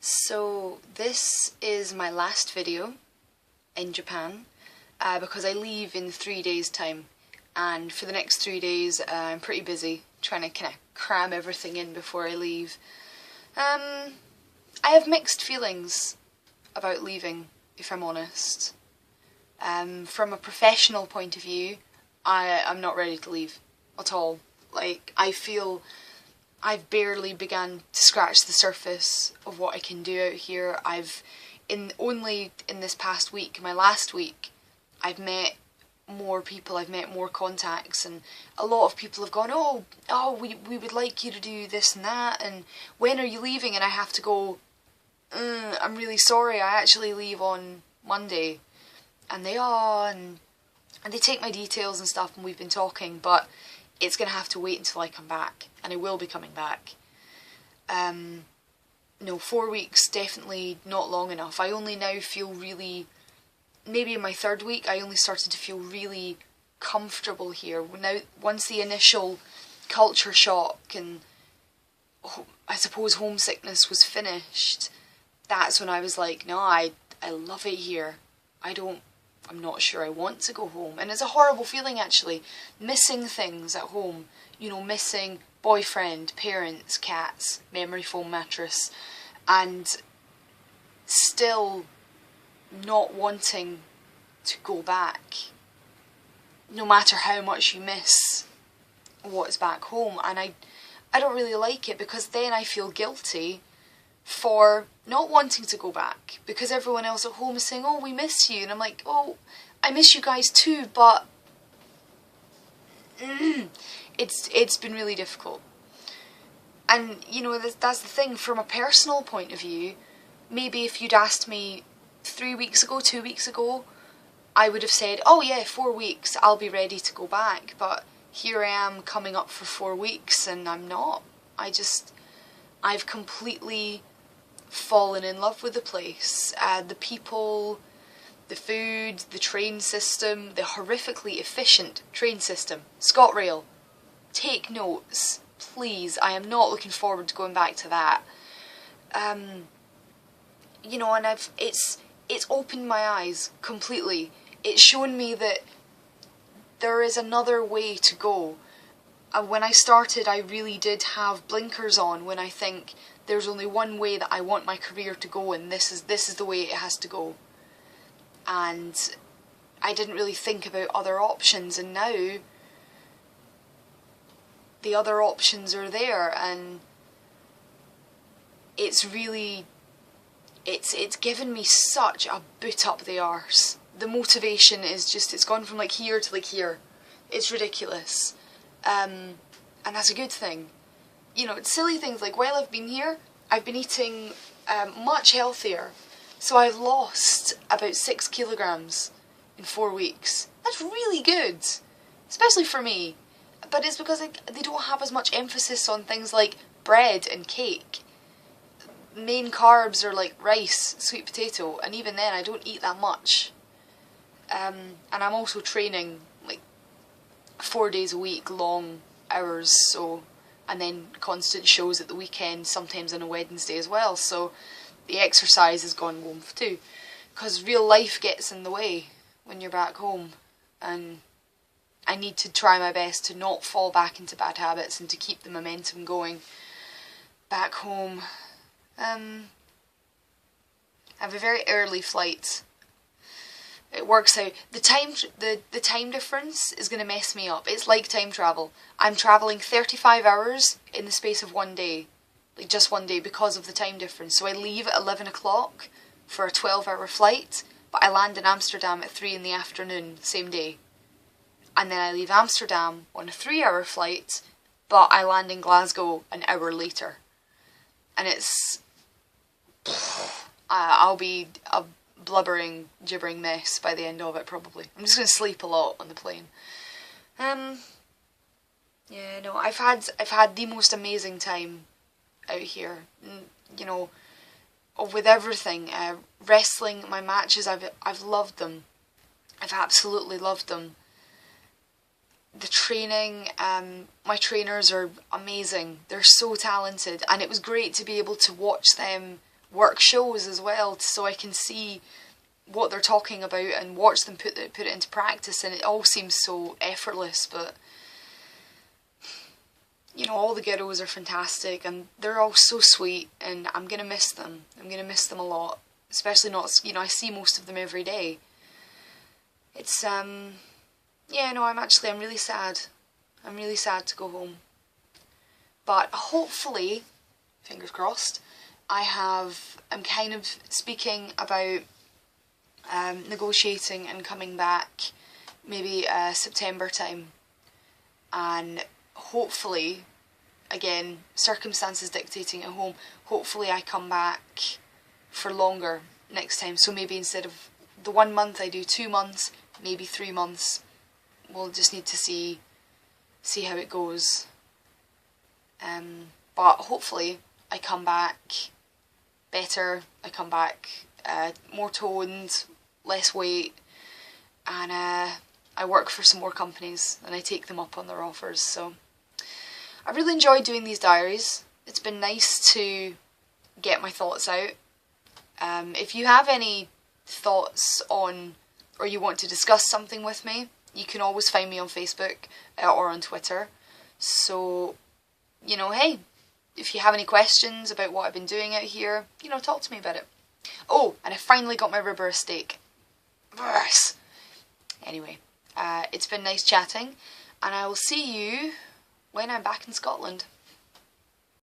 So this is my last video in Japan because I leave in 3 days time, and for the next 3 days I'm pretty busy trying to kind of cram everything in before I leave. I have mixed feelings about leaving, if I'm honest. From a professional point of view, I'm not ready to leave at all. Like, I feel I've barely begun to scratch the surface of what I can do out here. Only in this past week, my last week, I've met more people, I've met more contacts, and a lot of people have gone, we would like you to do this and that, and when are you leaving? And I have to go, I'm really sorry, I actually leave on Monday. And they are, and they take my details and stuff, and we've been talking, but it's going to have to wait until I come back, and I will be coming back. 4 weeks, definitely not long enough. I only now feel really, maybe in my 3rd week, I only started to feel really comfortable here. Now, once the initial culture shock and, I suppose, homesickness was finished, that's when I was like, no, I love it here. I'm not sure I want to go home. And it's a horrible feeling, actually, missing things at home. Missing boyfriend, parents, cats, memory foam mattress, and still not wanting to go back, no matter how much you miss what's back home. And I don't really like it, because then I feel guilty for not wanting to go back, because everyone else at home is saying, oh, we miss you, and I'm like, oh, I miss you guys too, but it's been really difficult. And that's the thing, from a personal point of view, maybe if you'd asked me 3 weeks ago, 2 weeks ago, I would have said, oh yeah, 4 weeks, I'll be ready to go back. But here I am coming up for 4 weeks and I'm not. I've completely fallen in love with the place. The people, the food, the train system, the horrifically efficient train system. ScotRail, take notes, please. I am not looking forward to going back to that. And it's opened my eyes completely. It's shown me that there is another way to go. When I started, I really did have blinkers on when I think there's only one way that I want my career to go, and this is the way it has to go. And I didn't really think about other options, and now the other options are there, and it's given me such a boot up the arse. The motivation is just, it's gone from like here to like here. It's ridiculous. And that's a good thing. It's silly things like, while I've been here, I've been eating much healthier. So I've lost about 6 kilograms in 4 weeks. That's really good, especially for me. But it's because they don't have as much emphasis on things like bread and cake. Main carbs are like rice, sweet potato, and even then I don't eat that much. And I'm also training like 4 days a week, long hours, and then constant shows at the weekend, sometimes on a Wednesday as well, so the exercise has gone woof too, because real life gets in the way when you're back home, and I need to try my best to not fall back into bad habits and to keep the momentum going back home. I have a very early flight. It works out. The time difference is going to mess me up. It's like time travel. I'm travelling 35 hours in the space of 1 day. Like just 1 day, because of the time difference. So I leave at 11 o'clock for a 12-hour flight, but I land in Amsterdam at 3 in the afternoon, same day. And then I leave Amsterdam on a 3-hour flight, but I land in Glasgow an hour later. And I'll be a blubbering, gibbering mess by the end of it, probably. I'm just going to sleep a lot on the plane. I've had the most amazing time out here. With everything. Wrestling, my matches, I've loved them. I've absolutely loved them. The training, my trainers are amazing. They're so talented, and it was great to be able to watch them work shows as well, so I can see what they're talking about and watch them put it into practice, and it all seems so effortless. But you know, all the girls are fantastic and they're all so sweet, and I'm gonna miss them. I'm gonna miss them a lot, especially not, you know, I see most of them every day. It's yeah, no, I'm really sad. I'm really sad to go home. But hopefully, fingers crossed, I'm kind of speaking about negotiating and coming back maybe September time, and hopefully, again, circumstances dictating at home, hopefully I come back for longer next time. So maybe instead of the 1 month, I do 2 months, maybe 3 months. We'll just need to see how it goes. But hopefully I come back better, I come back more toned, less weight, and I work for some more companies and I take them up on their offers. So I really enjoyed doing these diaries. It's been nice to get my thoughts out. If you have any thoughts on, or you want to discuss something with me, you can always find me on Facebook or on Twitter. So, you know, hey, if you have any questions about what I've been doing out here, you know, talk to me about it. Oh, and I finally got my ribera steak. Yes. Anyway, it's been nice chatting, and I will see you when I'm back in Scotland.